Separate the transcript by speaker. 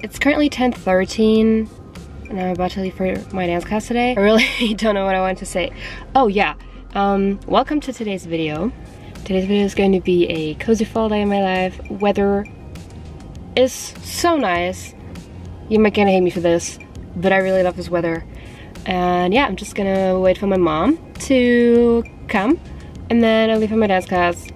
Speaker 1: It's currently 10:13 and I'm about to leave for my dance class today. I really don't know what I want to say. Oh yeah, welcome to today's video. Today's video is going to be a cozy fall day in my life. Weather is so nice. You might gonna hate me for this, but I really love this weather. And yeah, I'm just gonna wait for my mom to come and then I'll leave for my dance class.